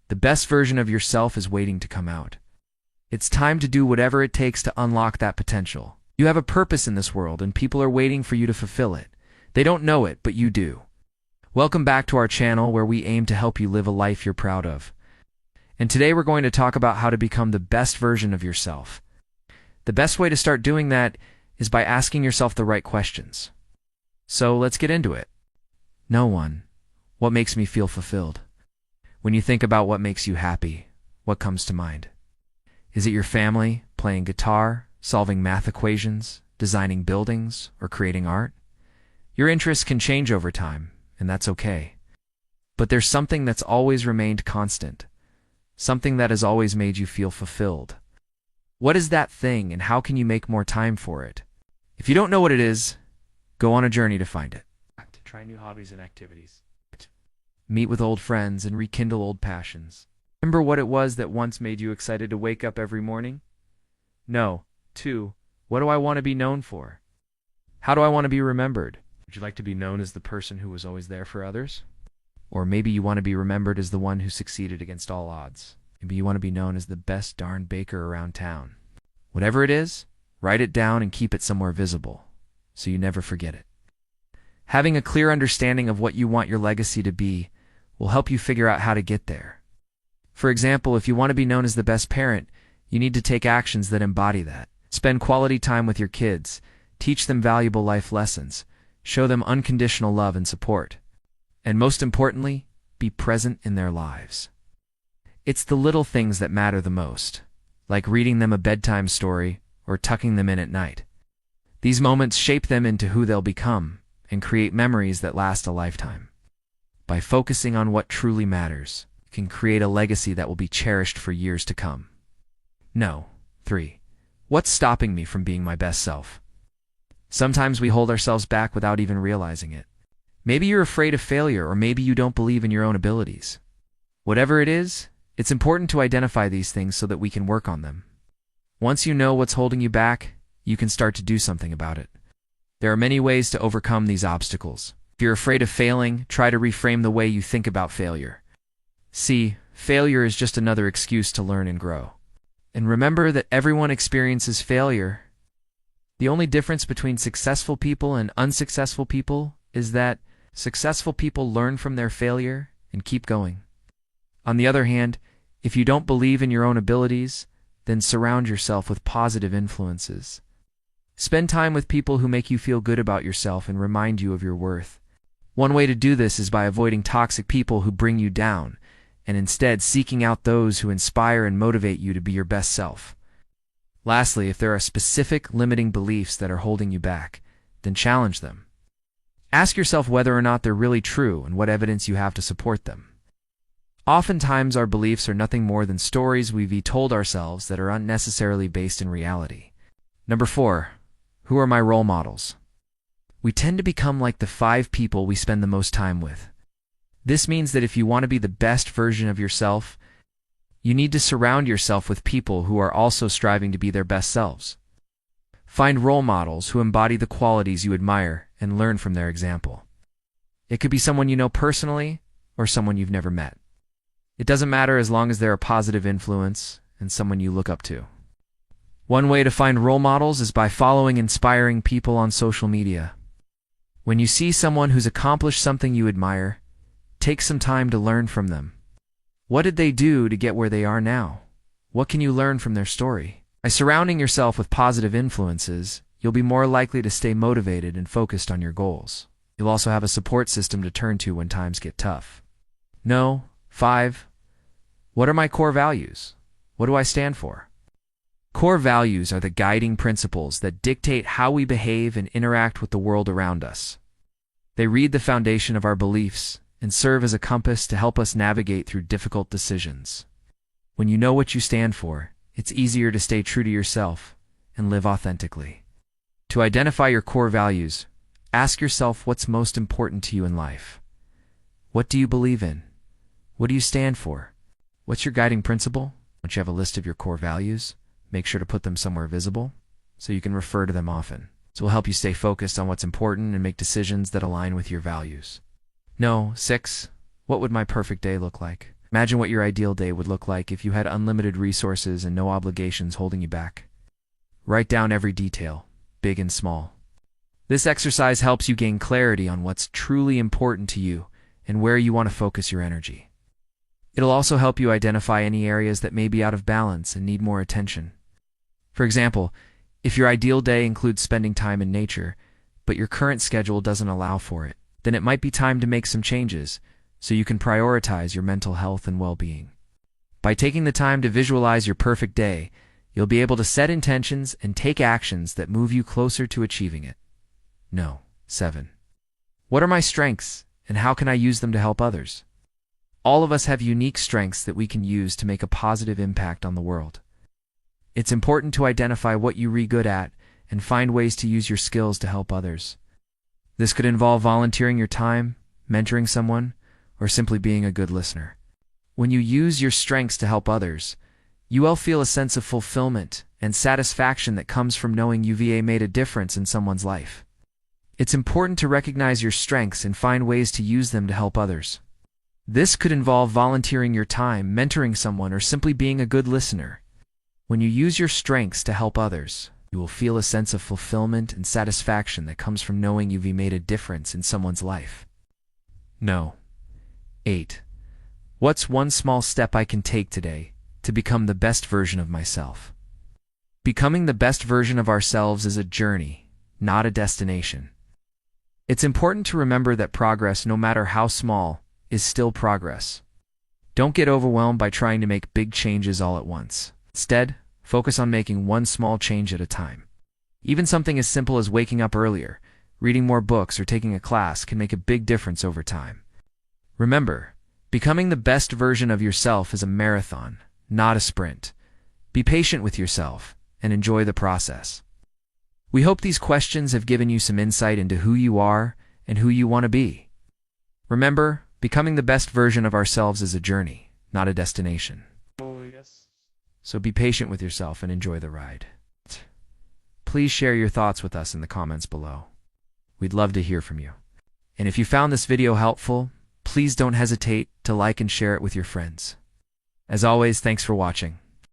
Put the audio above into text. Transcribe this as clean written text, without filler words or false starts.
The best version of yourself is waiting to come out. It's time to do whatever it takes to unlock that potential. You have a purpose in this world, and people are waiting for you to fulfill it. They don't know it, but you do. Welcome back to our channel, where we aim to help you live a life you're proud of. And today we're going to talk about how to become the best version of yourself. The best way to start doing that is by asking yourself the right questions. So let's get into it. No one. What makes me feel fulfilled? When you think about what makes you happy, what comes to mind? Is it your family, playing guitar, solving math equations, designing buildings, or creating art? Your interests can change over time, and that's okay. But there's something that's always remained constant, something that has always made you feel fulfilled. What is that thing, and how can you make more time for it? If you don't know what it is, go on a journey to find it. Try new hobbies and activities. Meet with old friends and rekindle old passions. Remember what it was that once made you excited to wake up every morning? No. 2. What do I want to be known for? How do I want to be remembered? Would you like to be known as the person who was always there for others? Or maybe you want to be remembered as the one who succeeded against all odds. Maybe you want to be known as the best darn baker around town. Whatever it is, write it down and keep it somewhere visible, so you never forget it. Having a clear understanding of what you want your legacy to be will help you figure out how to get there. For example, if you want to be known as the best parent, you need to take actions that embody that. Spend quality time with your kids, teach them valuable life lessons, show them unconditional love and support. And most importantly, be present in their lives. It's the little things that matter the most, like reading them a bedtime story or tucking them in at night. These moments shape them into who they'll become and create memories that last a lifetime. By focusing on what truly matters, you can create a legacy that will be cherished for years to come. No. 3. What's stopping me from being my best self? Sometimes we hold ourselves back without even realizing it. Maybe you're afraid of failure, or maybe you don't believe in your own abilities. Whatever it is, it's important to identify these things so that we can work on them. Once you know what's holding you back, you can start to do something about it. There are many ways to overcome these obstacles. If you're afraid of failing, try to reframe the way you think about failure. See, failure is just another excuse to learn and grow. And remember that everyone experiences failure. The only difference between successful people and unsuccessful people is that successful people learn from their failure and keep going. On the other hand, if you don't believe in your own abilities, then surround yourself with positive influences. Spend time with people who make you feel good about yourself and remind you of your worth. One way to do this is by avoiding toxic people who bring you down, and instead seeking out those who inspire and motivate you to be your best self. Lastly, if there are specific limiting beliefs that are holding you back, then challenge them. Ask yourself whether or not they're really true and what evidence you have to support them. Oftentimes, our beliefs are nothing more than stories we've told ourselves that are unnecessarily based in reality. Number 4. Who are my role models? We tend to become like the 5 people we spend the most time with. This means that if you want to be the best version of yourself, you need to surround yourself with people who are also striving to be their best selves. Find role models who embody the qualities you admire and learn from their example. It could be someone you know personally or someone you've never met. It doesn't matter as long as they're a positive influence and someone you look up to. One way to find role models is by following inspiring people on social media. When you see someone who's accomplished something you admire, take some time to learn from them. What did they do to get where they are now? What can you learn from their story? By surrounding yourself with positive influences, you'll be more likely to stay motivated and focused on your goals. You'll also have a support system to turn to when times get tough. No. 5. What are my core values? What do I stand for? Core values are the guiding principles that dictate how we behave and interact with the world around us. They read the foundation of our beliefs and serve as a compass to help us navigate through difficult decisions. When you know what you stand for, it's easier to stay true to yourself and live authentically. To identify your core values, ask yourself what's most important to you in life. What do you believe in? What do you stand for? What's your guiding principle? Once you have a list of your core values, make sure to put them somewhere visible so you can refer to them often. This will help you stay focused on what's important and make decisions that align with your values. No. 6. What would my perfect day look like? Imagine what your ideal day would look like if you had unlimited resources and no obligations holding you back. Write down every detail, big and small. This exercise helps you gain clarity on what's truly important to you and where you want to focus your energy. It'll also help you identify any areas that may be out of balance and need more attention. For example, if your ideal day includes spending time in nature, but your current schedule doesn't allow for it, then it might be time to make some changes so you can prioritize your mental health and well-being. By taking the time to visualize your perfect day, you'll be able to set intentions and take actions that move you closer to achieving it. 7. What are my strengths, and how can I use them to help others? All of us have unique strengths that we can use to make a positive impact on the world. It's important to identify what you're good at and find ways to use your skills to help others. This could involve volunteering your time, mentoring someone, or simply being a good listener. When you use your strengths to help others, you will feel a sense of fulfillment and satisfaction that comes from knowing you've made a difference in someone's life. It's important to recognize your strengths and find ways to use them to help others. This could involve volunteering your time, mentoring someone, or simply being a good listener. When you use your strengths to help others, you will feel a sense of fulfillment and satisfaction that comes from knowing you've made a difference in someone's life. 8. What's one small step I can take today to become the best version of myself? Becoming the best version of ourselves is a journey, not a destination. It's important to remember that progress, no matter how small, is still progress. Don't get overwhelmed by trying to make big changes all at once. Instead, focus on making one small change at a time. Even something as simple as waking up earlier, reading more books, or taking a class can make a big difference over time. Remember, becoming the best version of yourself is a marathon, not a sprint. Be patient with yourself and enjoy the process. We hope these questions have given you some insight into who you are and who you want to be. Remember, becoming the best version of ourselves is a journey, not a destination. So be patient with yourself and enjoy the ride. Please share your thoughts with us in the comments below. We'd love to hear from you. And if you found this video helpful, please don't hesitate to like and share it with your friends. As always, thanks for watching.